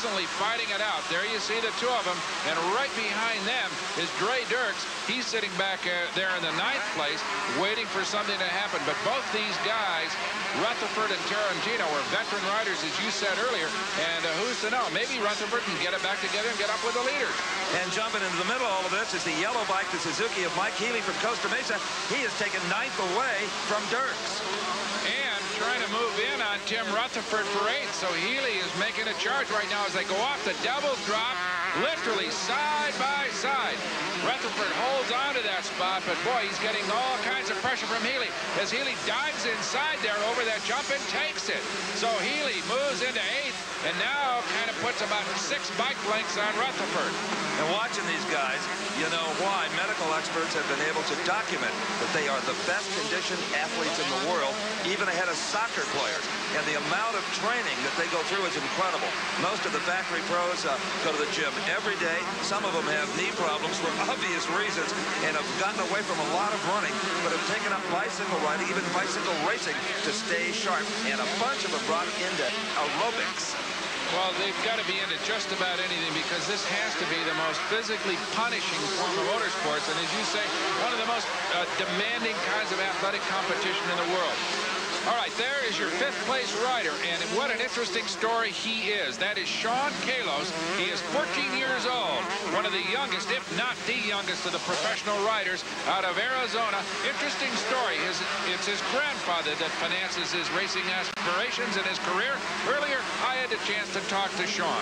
pleasantly fighting it out. There you see the two of them, and right behind them is Dre Dirks. He's sitting back there in the 9th place, waiting for something to happen. But both these guys, Rutherford and Tarantino, were veteran riders, as you said earlier, and who's to know? Maybe Rutherford can get it back together and get up with the leaders. And jumping into the middle of all of this is the yellow bike, the Suzuki of Mike Healey from Costa Mesa. He has taken 9th away from Dirks. And trying to move in on Tim Rutherford for 8th. So Healey is making a charge right now as they go off the Devil's Drop, literally side by side. Rutherford holds on to that spot, but boy, he's getting all kinds of pressure from Healey as Healey dives inside there over that jump and takes it. So Healey moves into 8th and now kind of puts about 6 bike lengths on Rutherford. And watching these guys, you know why medical experts have been able to document that they are the best conditioned athletes in the world, even ahead of soccer players. And the amount of training that they go through is incredible. Most of the factory pros go to the gym every day. Some of them have knee problems for obvious reasons and have gotten away from a lot of running, but have taken up bicycle riding, even bicycle racing, to stay sharp. And a bunch of them brought into aerobics. Well, they've got to be into just about anything because this has to be the most physically punishing form of motorsports. And as you say, one of the most demanding kinds of athletic competition in the world. All right, there is your 5th place rider, and what an interesting story he is. That is Shaun Kalos. He is 14 years old, one of the youngest, if not the youngest, of the professional riders out of Arizona. Interesting story. It's his grandfather that finances his racing aspirations and his career. Earlier, I had the chance to talk to Shaun.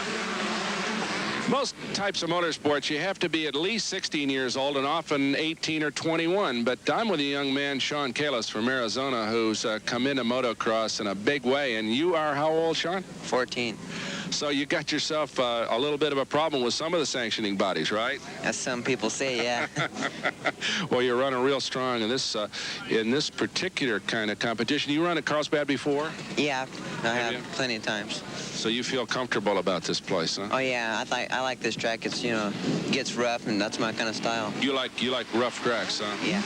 Most types of motorsports, you have to be at least 16 years old and often 18 or 21. But I'm with a young man, Shaun Kalos from Arizona, who's come into motocross in a big way. And you are how old, Shaun? 14. So you got yourself a little bit of a problem with some of the sanctioning bodies, right? As some people say, yeah. Well, you're running real strong in this particular kind of competition. You run at Carlsbad before? Yeah, I have plenty of times. So you feel comfortable about this place, huh? Oh yeah, I like this track. It's, you know, gets rough, and that's my kind of style. You like rough tracks, huh? Yeah.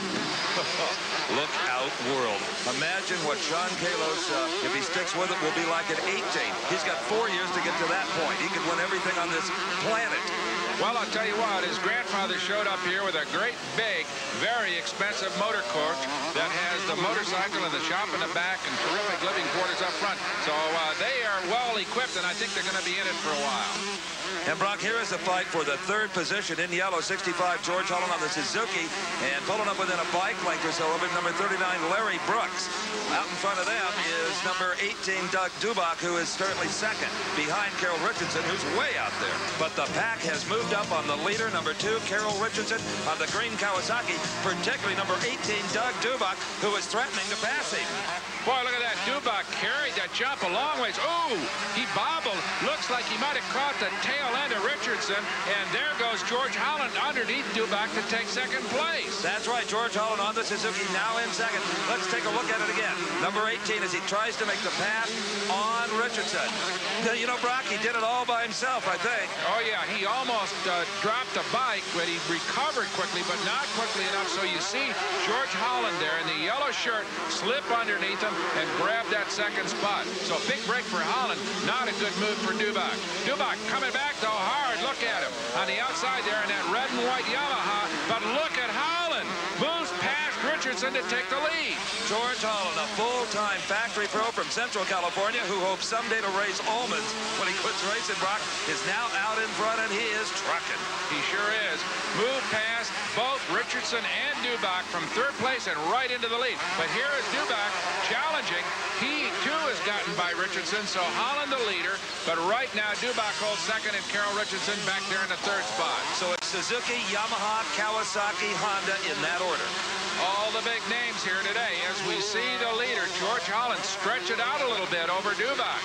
Look out, world. Imagine what Shaun Kalos, if he sticks with it, will be like at 18. He's got 4 years to get to that point. He could win everything on this planet. Well, I'll tell you what, his grandfather showed up here with a great, big, very expensive motor coach that has the motorcycle and the shop in the back and terrific living quarters up front. So they are well equipped, and I think they're going to be in it for a while. And Brock, here is the fight for the 3rd position in yellow. 65, George Holland on the Suzuki, and pulling up within a bike length or so of it, number 39, Larry Brooks. Out in front of them is number 18, Doug Dubach, who is currently 2nd, behind Carroll Richardson, who's way out there. But the pack has moved up on the leader, number 2, Carroll Richardson, on the green Kawasaki, particularly number 18, Doug Dubach, who is threatening to pass him. Boy, look at that. Dubach carried that jump a long ways. Oh, he bobbled. Looks like he might have caught the tail end of Richardson. And there goes George Holland underneath Dubach to take 2nd place. That's right. George Holland on the Suzuki, now in 2nd. Let's take a look at it again. Number 18 as he tries to make the pass on Richardson. You know, Brock, he did it all by himself, I think. Oh, yeah. He almost dropped the bike, but he recovered quickly, but not quickly enough. So you see George Holland there in the yellow shirt slip underneath him and grab that 2nd spot. So big break for Holland. Not a good move for Dubach. Dubach coming back, though, hard. Look at him on the outside there in that red and white Yamaha. But look at Holland. Moves past Richardson to take the lead. George Holland, a full-time factory pro from Central California who hopes someday to raise almonds when he quits racing, Brock, is now out in front, and he is trucking. He sure is. Moved past both Richardson and Dubach from 3rd place and right into the lead. But here is Dubach challenging. He, too, has gotten by Richardson, so Holland the leader. But right now, Dubach holds 2nd and Carroll Richardson back there in the 3rd spot. So it's Suzuki, Yamaha, Kawasaki, Honda in that order. All the big names here today as we see the leader, George Holland, stretch it out a little bit over Dubach.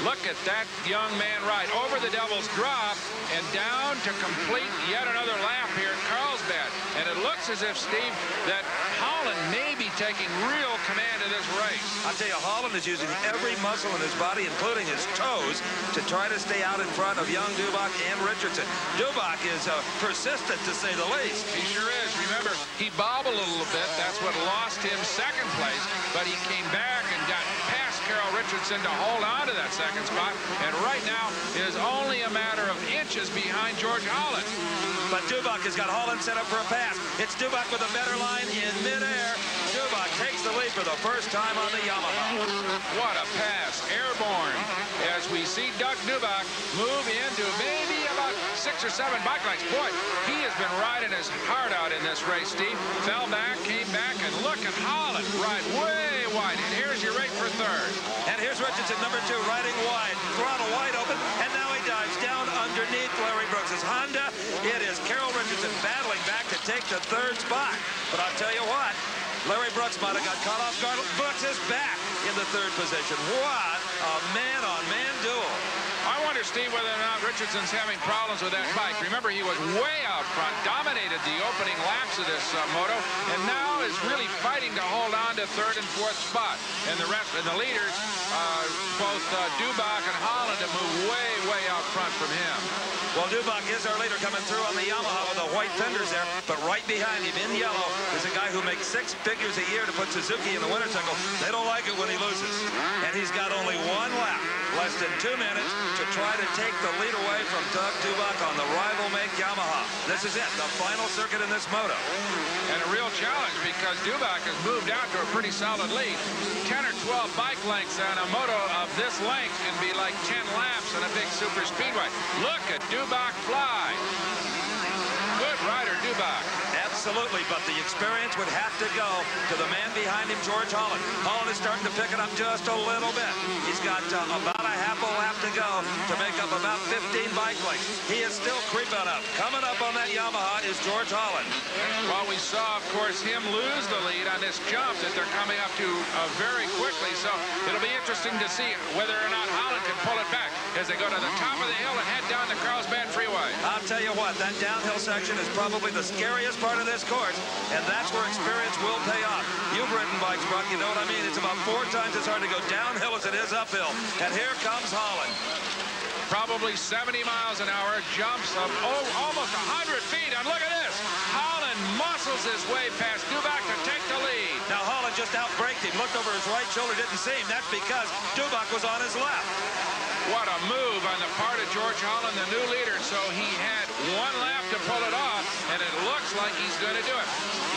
Look at that young man ride over the Devil's Drop and down to complete yet another lap here at Carlsbad. And it looks as if, Steve, that Holland may be taking real command of this race. I'll tell you, Holland is using every muscle in his body, including his toes, to try to stay out in front of young Dubach and Richardson. Dubach is persistent, to say the least. He sure is. Remember, he bobbled a little bit. That's what lost him 2nd place. But he came back and got past Carroll Richardson to hold on to that second spot, and right now is only a matter of inches behind George Holland. But Dubach has got Holland set up for a pass. It's Dubach with a better line in midair. Dubach takes the lead for the first time on the Yamaha. What a pass, airborne, as we see Doug Dubach move into maybe about 6 or 7 bike lengths. Boy, he has been riding his heart out in this race, Steve. Fell back, came back, and look at Holland ride way wide. And here's your rate for third. And here's Richardson, number 2, riding wide. Throttle wide open, and now he dives down underneath Larry Brooks' Honda. It is Carroll Richardson battling back to take the third spot. But I'll tell you what, Larry Brooks might have got caught off guard. Brooks is back in the third position. What a man-on-man duel. I wonder, Steve, whether or not Richardson's having problems with that bike. Remember, he was way out front, dominated the opening laps of this moto, and now is really fighting to hold on to third and fourth spot. And the rest, and the leaders, both Dubach and Holland, have moved way out front from him. Well, Dubach is our leader coming through on the Yamaha with the white fenders there, but right behind him in yellow is a guy who makes 6 figures a year to put Suzuki in the winter circle. They don't like it when he loses. And he's got only 1 lap, less than 2 minutes, to try to take the lead away from Doug Dubach on the rival make Yamaha. This is it, the final circuit in this moto. And a real challenge because Dubach has moved out to a pretty solid lead. 10 or 12 bike lengths on a moto of this length can be like 10 laps in a big super speedway. Look at Dubach fly. Good rider, Dubach. Absolutely, but the experience would have to go to the man behind him, George Holland. Holland is starting to pick it up just a little bit. He's got about a half a lap to go to make up about 15 bike lengths. He is still creeping up. Coming up on that Yamaha is George Holland. Well, we saw, of course, him lose the lead on this jump that they're coming up to very quickly, so it'll be interesting to see whether or not Holland can pull it back as they go to the top of the hill and head down the Carlsbad Freeway. I'll tell you what, that downhill section is probably the scariest part of this course, and that's where experience will pay off. You've ridden bikes, Buck, you know what I mean? It's about 4 times as hard to go downhill as it is uphill. And here comes Holland. Probably 70 miles an hour, jumps of almost 100 feet, and look at this. Holland muscles his way past Dubach to take the lead. Now Holland just outbraked him, looked over his right shoulder, didn't see him. That's because Dubach was on his left. What a move on the part of George Holland, the new leader. So he had 1 lap to pull it off, and it looks like he's going to do it.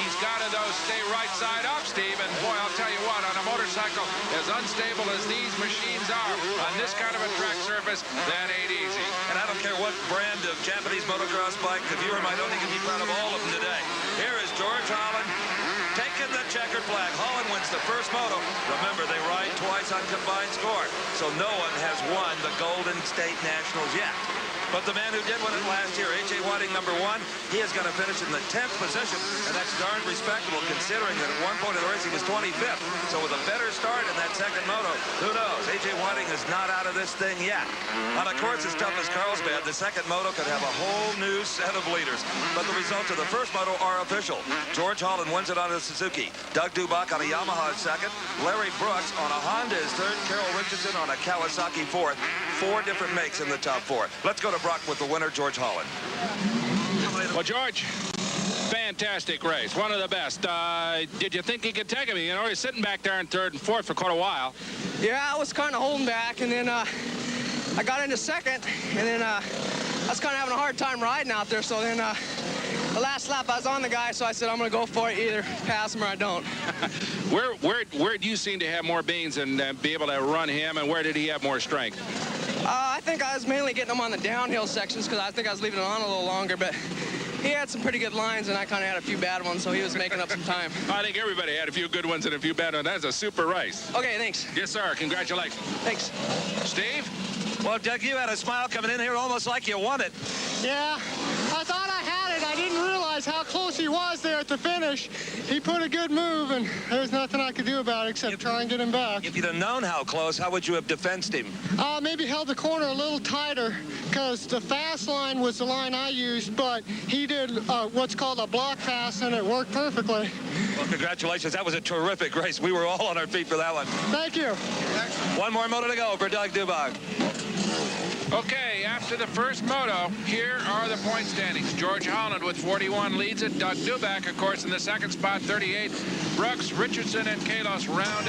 He's got to, though, stay right side up, Steve. And, boy, I'll tell you what, on a motorcycle as unstable as these machines are, on this kind of a track surface, that ain't easy. And I don't care what brand of Japanese motocross bike, the viewer might only be proud of all of them today. Here is George Holland taking the checkered flag. Holland wins the first moto. Remember, they ride twice on combined score, so no one has won the Golden State Nationals yet. But the man who did win it last year, A.J. Whiting, number 1, he is going to finish in the 10th position, and that's darn respectable considering that at one point in the race he was 25th. So with a better start in that second moto, who knows? A.J. Whiting is not out of this thing yet. On a course as tough as Carlsbad, the second moto could have a whole new set of leaders. But the results of the first moto are official. George Holland wins it on a Suzuki. Doug Dubach on a Yamaha is second. Larry Brooks on a Honda is third. Carroll Richardson on a Kawasaki fourth. 4 different makes in the top 4. Let's go to Brock with the winner, George Holland. Well, George, fantastic race. One of the best. Did you think he could take him? You know, he's sitting back there in third and fourth for quite a while. Yeah, I was kind of holding back, and then I got into second, and then I was kind of having a hard time riding out there. So then the last lap I was on the guy, so I said I'm going to go for it, either pass him or I don't. Where do you seem to have more beans and be able to run him, and where did he have more strength? I think I was mainly getting him on the downhill sections because I think I was leaving it on a little longer, but he had some pretty good lines, and I kind of had a few bad ones, so he was making up some time. I think everybody had a few good ones and a few bad ones. That's a super race. Okay, thanks. Yes, sir. Congratulations. Thanks. Steve? Well, Doug, you had a smile coming in here almost like you won it. Yeah, I thought I had it. I didn't realize how close he was there at the finish. He put a good move, and there was nothing I could do about it except try and get him back. If you'd have known how close, how would you have defensed him? Maybe held the corner a little tighter because the fast line was the line I used, but he did what's called a block pass, and it worked perfectly. Well, congratulations. That was a terrific race. We were all on our feet for that one. Thank you. 1 more moto to go for Doug Dubach. Okay, after the first moto, here are the point standings. George Holland with 41 leads it. Doug Dubach, of course, in the second spot, 38. Brooks, Richardson, and Kalos round out.